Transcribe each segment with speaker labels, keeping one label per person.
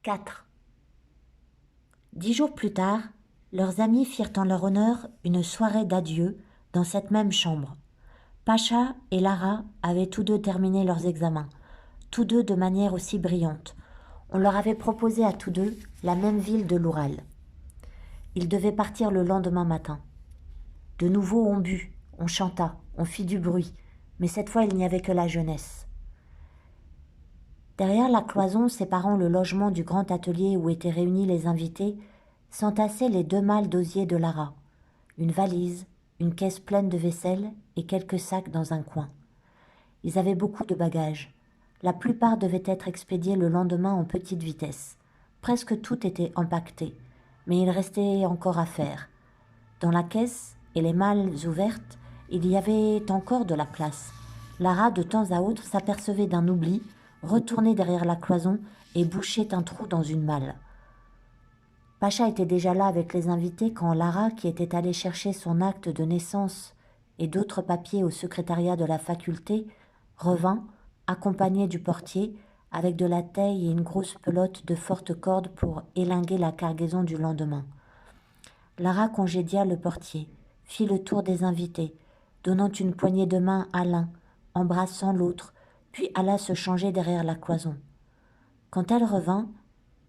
Speaker 1: 4. 10 jours plus tard, leurs amis firent en leur honneur une soirée d'adieu dans cette même chambre. Pacha et Lara avaient tous deux terminé leurs examens, tous deux de manière aussi brillante. On leur avait proposé à tous deux la même ville de l'Oural. Ils devaient partir le lendemain matin. De nouveau on but, on chanta, on fit du bruit, mais cette fois il n'y avait que la jeunesse. Derrière la cloison séparant le logement du grand atelier où étaient réunis les invités, s'entassaient les 2 malles d'osier de Lara, une valise, une caisse pleine de vaisselle et quelques sacs dans un coin. Ils avaient beaucoup de bagages. La plupart devaient être expédiés le lendemain en petite vitesse. Presque tout était empaqueté, mais il restait encore à faire. Dans la caisse et les malles ouvertes, il y avait encore de la place. Lara, de temps à autre, s'apercevait d'un oubli, retournait derrière la cloison et bouchait un trou dans une malle. Pacha était déjà là avec les invités quand Lara, qui était allée chercher son acte de naissance et d'autres papiers au secrétariat de la faculté, revint, accompagnée du portier, avec de la taille et une grosse pelote de forte corde pour élinguer la cargaison du lendemain. Lara congédia le portier, fit le tour des invités, donnant une poignée de main à l'un, embrassant l'autre, puis alla se changer derrière la cloison. Quand elle revint,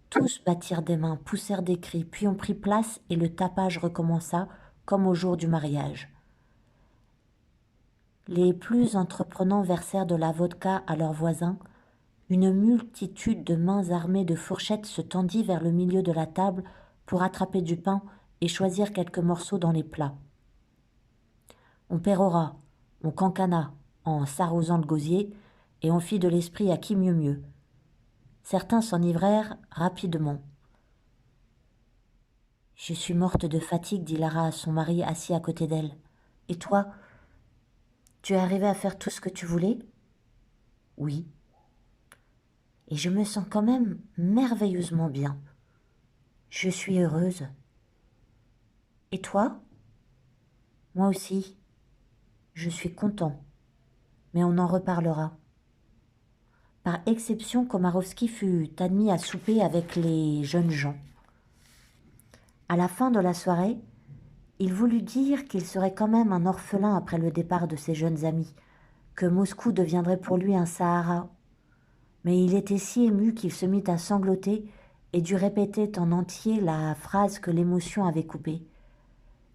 Speaker 1: tous battirent des mains, poussèrent des cris, puis on prit place et le tapage recommença, comme au jour du mariage. Les plus entreprenants versèrent de la vodka à leurs voisins. Une multitude de mains armées de fourchettes se tendit vers le milieu de la table pour attraper du pain et choisir quelques morceaux dans les plats. On pérora, on cancana en s'arrosant le gosier, et on fit de l'esprit à qui mieux mieux. Certains s'enivrèrent rapidement. « Je suis morte de fatigue, dit Lara à son mari assis à côté d'elle. Et toi, tu es arrivé à faire tout ce que tu voulais ? Oui. Et je me sens quand même merveilleusement bien. Je suis heureuse. Et toi ? Moi aussi. Je suis content. Mais on en reparlera. Par exception, Komarowski fut admis à souper avec les jeunes gens. À la fin de la soirée, il voulut dire qu'il serait quand même un orphelin après le départ de ses jeunes amis, que Moscou deviendrait pour lui un Sahara. Mais il était si ému qu'il se mit à sangloter et dut répéter en entier la phrase que l'émotion avait coupée.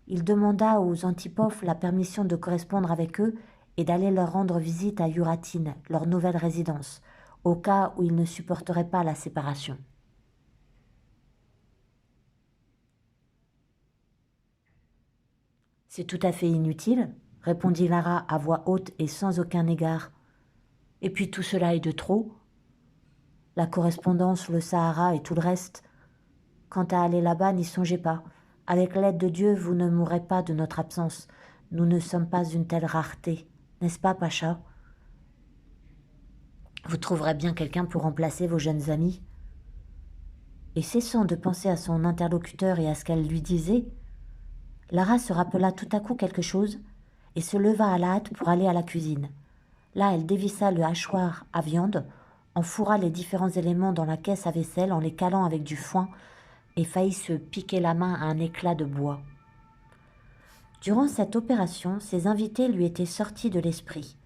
Speaker 1: Il demanda aux Antipov la permission de correspondre avec eux et d'aller leur rendre visite à Yuratine, leur nouvelle résidence, au cas où ils ne supporteraient pas la séparation. « C'est tout à fait inutile, répondit Lara à voix haute et sans aucun égard. Et puis tout cela est de trop. La correspondance, le Sahara et tout le reste. Quant à aller là-bas, n'y songez pas. Avec l'aide de Dieu, vous ne mourrez pas de notre absence. Nous ne sommes pas une telle rareté, n'est-ce pas, Pacha ? Vous trouverez bien quelqu'un pour remplacer vos jeunes amis. » Et cessant de penser à son interlocuteur et à ce qu'elle lui disait, Lara se rappela tout à coup quelque chose et se leva à la hâte pour aller à la cuisine. Là, elle dévissa le hachoir à viande, enfourra les différents éléments dans la caisse à vaisselle en les calant avec du foin et faillit se piquer la main à un éclat de bois. Durant cette opération, ses invités lui étaient sortis de l'esprit.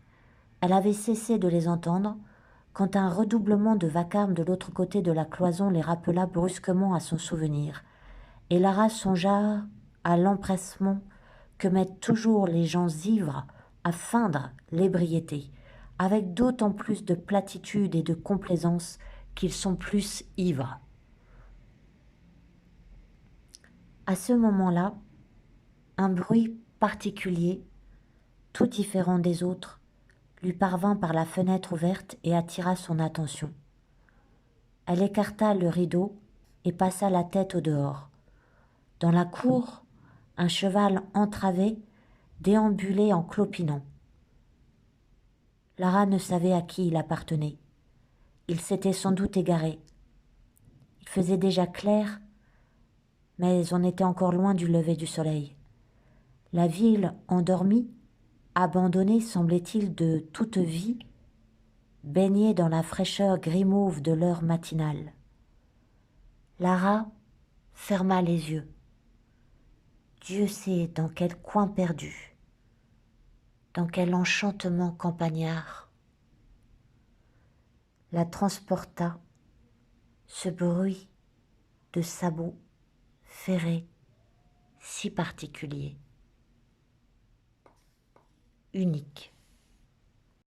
Speaker 1: Elle avait cessé de les entendre quand un redoublement de vacarme de l'autre côté de la cloison les rappela brusquement à son souvenir. Et Lara songea à l'empressement que mettent toujours les gens ivres à feindre l'ébriété, avec d'autant plus de platitude et de complaisance qu'ils sont plus ivres. À ce moment-là, un bruit particulier, tout différent des autres, lui parvint par la fenêtre ouverte et attira son attention. Elle écarta le rideau et passa la tête au dehors. Dans la cour, un cheval entravé déambulait en clopinant. Lara ne savait à qui il appartenait. Il s'était sans doute égaré. Il faisait déjà clair, mais on était encore loin du lever du soleil. La ville endormie, abandonnée semblait-il de toute vie, baignée dans la fraîcheur gris-mauve de l'heure matinale. Lara ferma les yeux. Dieu sait dans quel coin perdu, dans quel enchantement campagnard, la transporta ce bruit de sabots ferrés si particulier, unique.